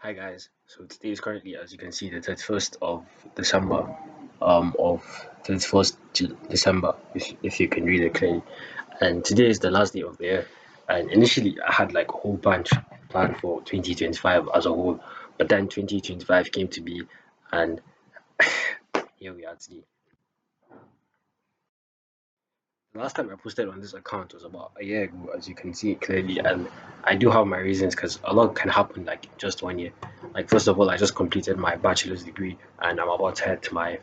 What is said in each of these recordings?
Hi guys. So today is currently, as you can see, the 31st of December, of 31st December, if you can read it clearly. And today is the last day of the year. And initially, I had like a whole bunch planned for 2025 as a whole, but then 2025 came to be, and here we are today. The last time I posted on this account was about a year ago, as you can see it clearly, and I do have my reasons because a lot can happen like in just 1 year. Like first of all, I just completed my bachelor's degree, and I'm about to head to my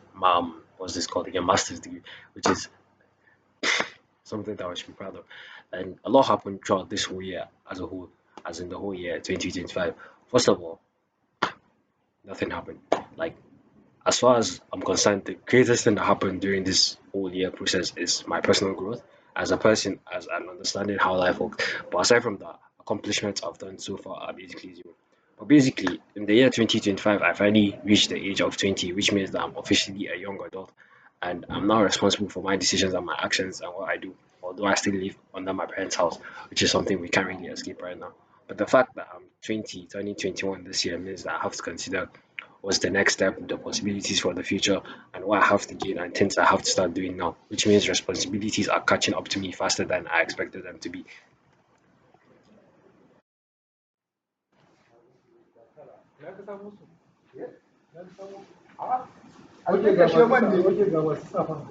what's this called again, master's degree, which is something that I should be proud of. And a lot happened throughout this whole year as a whole, as in the whole year 2025. First of all, nothing happened. Like as far as I'm concerned, the greatest thing that happened during this whole year process is my personal growth as a person, as an understanding how life works. But aside from that, accomplishments I've done so far are basically zero. But basically, in the year 2025, I finally reached the age of 20, which means that I'm officially a young adult, and I'm now responsible for my decisions and my actions and what I do. Although I still live under my parents' house, which is something we can't really escape right now. But the fact that I'm 20, turning 21 this year means that I have to consider what's the next step, the possibilities for the future, and what I have to gain and things I have to start doing now, which means responsibilities are catching up to me faster than I expected them to be. Ake ga masu man ne ake ga masu safa.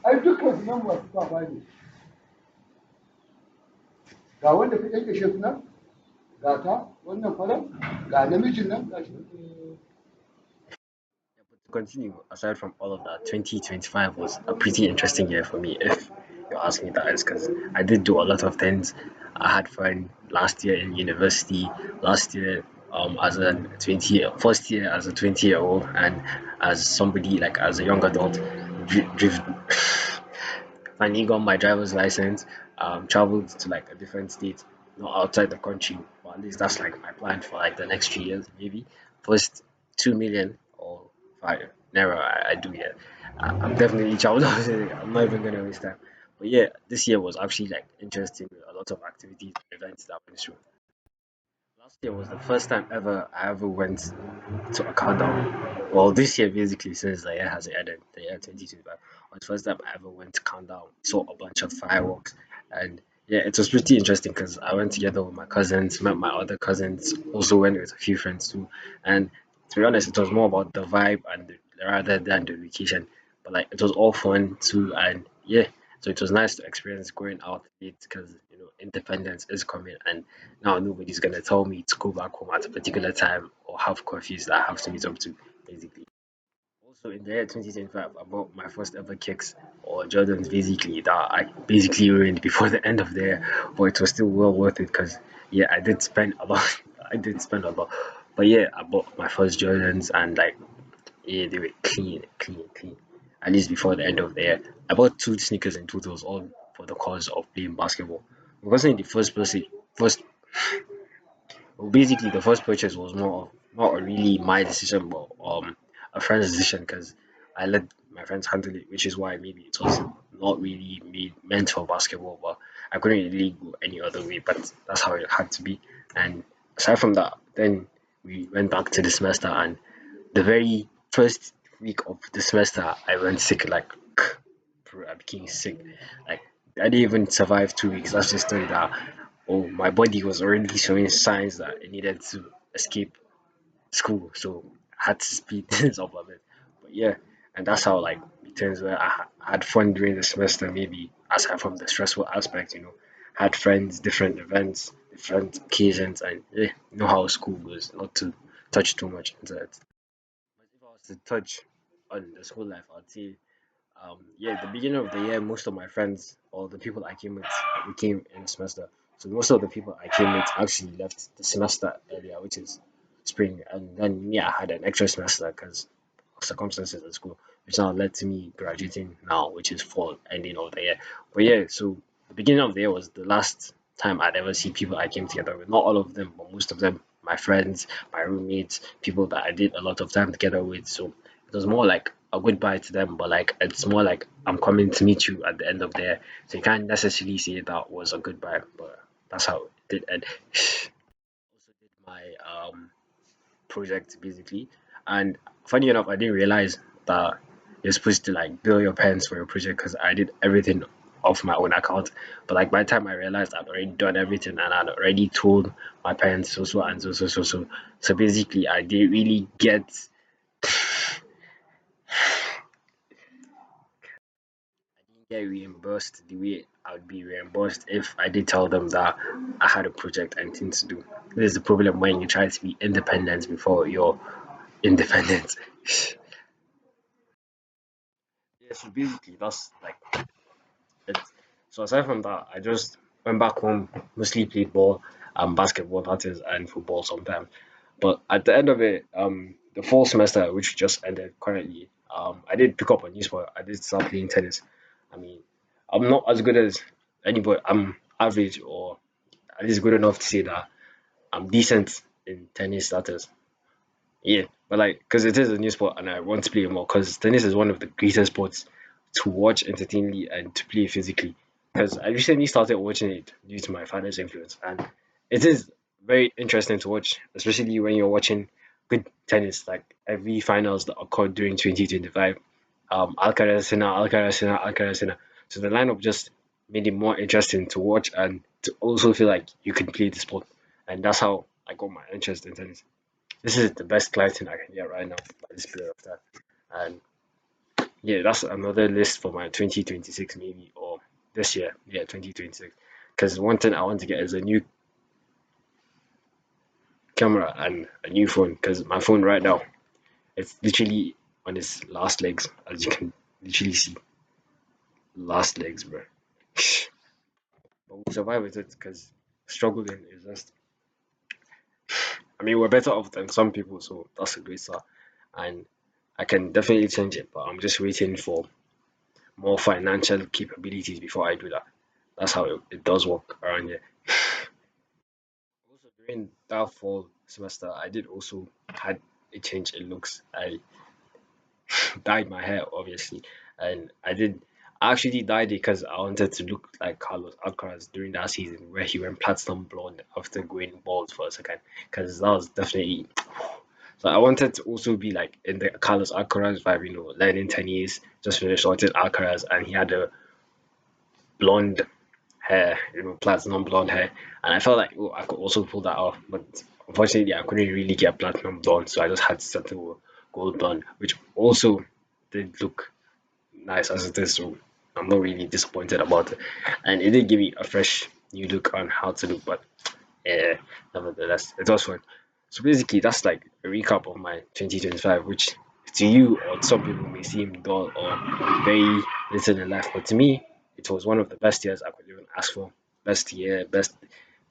Ai dukkan su nan masu safa ne. Ga wanda ka kyankyashe su nan, ga ta wannan farar, ga namijin nan ga shi. To continue, aside from all of that, 2025 was a pretty interesting year for me, if you ask me that, is because I did do a lot of things. I had fun last year in university, last year as a 20 first year as a 20-year old, and as somebody like as a young adult, driven finally got my driver's license, traveled to like a different state, not outside the country, but at least that's like my plan for like the next 3 years, maybe. First 2 million or five naira I do here. I'm definitely traveled. I'm not even gonna waste time. But yeah, this year was actually like interesting with a lot of activities, events that went through. Last year was the first time ever I ever went to a countdown. Well, this year basically since the year has ended, the year 2025 was the first time I ever went to countdown. Saw a bunch of fireworks, and yeah, it was pretty interesting because I went together with my cousins, met my other cousins, also went with a few friends too. And to be honest, it was more about the vibe and rather than the location. But like it was all fun too, and yeah, so it was nice to experience going out late because independence is coming, and now nobody's gonna tell me to go back home at a particular time or have curfews that I have to meet up to, basically. Also, in the year 2025, I bought my first ever kicks or Jordans, basically, that I basically ruined before the end of the year, but it was still well worth it because, yeah, I did spend a lot. I did spend a lot. But yeah, I bought my first Jordans and, like, yeah, they were clean, clean, clean. At least before the end of the year. I bought two sneakers in total, all for the cause of playing basketball. It wasn't the first well, basically, the first purchase was more of not really my decision, but a friend's decision because I let my friends handle it, which is why maybe it was not really meant for basketball, but I couldn't really go any other way. But that's how it had to be. And aside from that, then we went back to the semester, and the very first week of the semester, I went sick. Like, bro, I became sick. Like, I didn't even survive 2 weeks. That's just story that my body was already showing signs that it needed to escape school, so I had to speed things up a bit. But yeah, and that's how like it turns where I had fun during the semester. Maybe aside from the stressful aspect, had friends, different events, different occasions, and yeah, you know how school goes. Not to touch too much into it. But if I was to touch on the school life, I'd say yeah, the beginning of the year, most of my friends or the people I came with, we came in semester. So most of the people I came with actually left the semester earlier, which is spring. And then me, I had an extra semester because of circumstances at school, which now led to me graduating now, which is fall, ending of the year. But yeah, so the beginning of the year was the last time I'd ever see people I came together with. Not all of them, but most of them, my friends, my roommates, people that I did a lot of time together with. So it was more like a goodbye to them, but like it's more like I'm coming to meet you at the end of the year. So you can't necessarily say that was a goodbye, but that's how it did end. Also did my project basically. And funny enough, I didn't realize that you're supposed to like bill your parents for your project because I did everything off my own account. But like by the time I realized I'd already done everything and I'd already told my parents so and so. So basically, I didn't really get reimbursed the way I would be reimbursed if I did tell them that I had a project and things to do. This is the problem when you try to be independent before you're independent. Yeah, so basically that's like it. So aside from that, I just went back home, mostly played ball, basketball that is, and football sometimes. But at the end of it, the fall semester, which just ended currently, I did pick up a new sport. I did start playing tennis. I mean, I'm not as good as anybody. I'm average, or at least good enough to say that I'm decent in tennis. That is, yeah, but like, because it is a new sport and I want to play it more, because tennis is one of the greatest sports to watch entertainingly and to play physically. Because I recently started watching it due to my father's influence, and it is very interesting to watch, especially when you're watching good tennis, like every finals that occurred during 2025. Alcaraz, Sinner, Alcaraz, Sinner, Alcaraz, Sinner. So the lineup just made it more interesting to watch and to also feel like you can play the sport. And that's how I got my interest in tennis. This is the best lighting I can get right now by this period of time. And yeah, that's another list for my 2026 maybe, or this year. Yeah, 2026. Because one thing I want to get is a new camera and a new phone. Because my phone right now, it's literally on its last legs, as you can literally see. Last legs, bro. But we'll survive with it because struggling is just, I mean, we're better off than some people, so that's a great start. And I can definitely change it, but I'm just waiting for more financial capabilities before I do that. That's how it does work around here. Also, during that fall semester, I did also had a change in looks. I dyed my hair, obviously, and I actually dyed it because I wanted to look like Carlos Alcaraz during that season where he went platinum blonde after going bald for a second. Because that was definitely so. I wanted to also be like in the Carlos Alcaraz vibe, learning tennis, just finished watching Alcaraz, and he had a blonde hair, platinum blonde hair, and I felt like I could also pull that off, but unfortunately I couldn't really get platinum blonde, so I just had to settle with gold blonde, which also did look nice as it is. So I'm not really disappointed about it, and it did give me a fresh new look on how to look, but yeah, nevertheless, it was fun. So basically, that's like a recap of my 2025, which to you or some people may seem dull or very little in life, but to me, it was one of the best years I could even ask for. Best year, best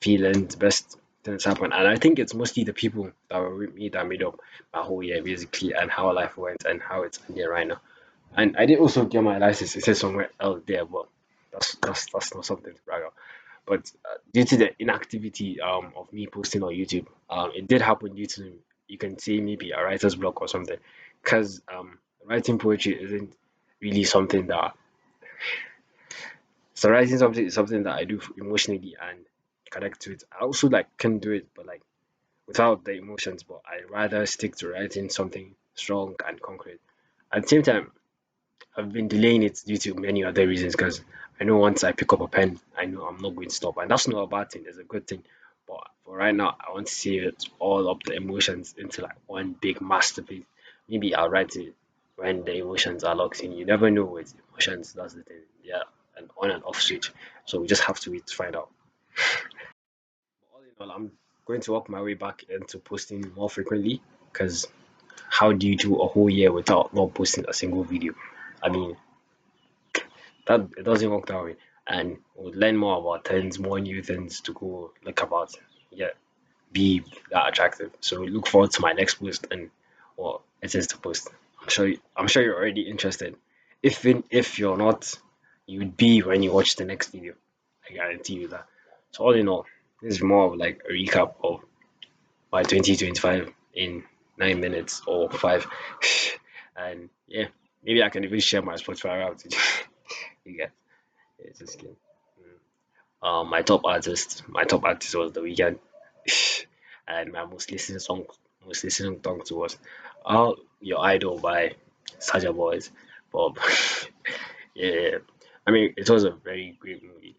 feelings, best things happen. And I think it's mostly the people that were with me that made up my whole year, basically, and how life went and how it's ending right now. And I did also get my license. It says somewhere else there, but that's not something to brag of. But due to the inactivity of me posting on YouTube, it did happen due to, you can say, maybe a writer's block or something. Because writing poetry isn't really something that, so writing something is something that I do emotionally and connect to it. I also like can do it, but like without the emotions. But I rather stick to writing something strong and concrete. At the same time, I've been delaying it due to many other reasons, because I know once I pick up a pen, I know I'm not going to stop. And that's not a bad thing, it's a good thing. But for right now, I want to see it all up the emotions into like one big masterpiece. Maybe I'll write it when the emotions are locked in. You never know with emotions, that's the thing. Yeah, an on and off switch. So we just have to wait to find out. But all in all, I'm going to work my way back into posting more frequently, because how do you do a whole year without not posting a single video? I mean, that it doesn't work that way. And we'll learn more about things, more new things to go look about. Yeah, be that attractive. So look forward to my next post and what it is to post. I'm sure you're already interested. If you're not, you would be when you watch the next video. I guarantee you that. So all in all, this is more of like a recap of my 2025 in 9 minutes or five. And yeah, maybe I can even share my Spotify route. You get. It's just kidding. My top artist was The Weeknd, and my most listened song was listening song to was "All Your Idol" by Saja Boys. Bob. Yeah, I mean it was a very great movie.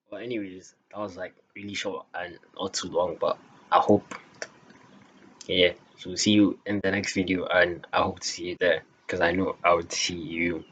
But anyways, that was like really short and not too long. But I hope, yeah, so see you in the next video, and I hope to see you there because I know I would see you.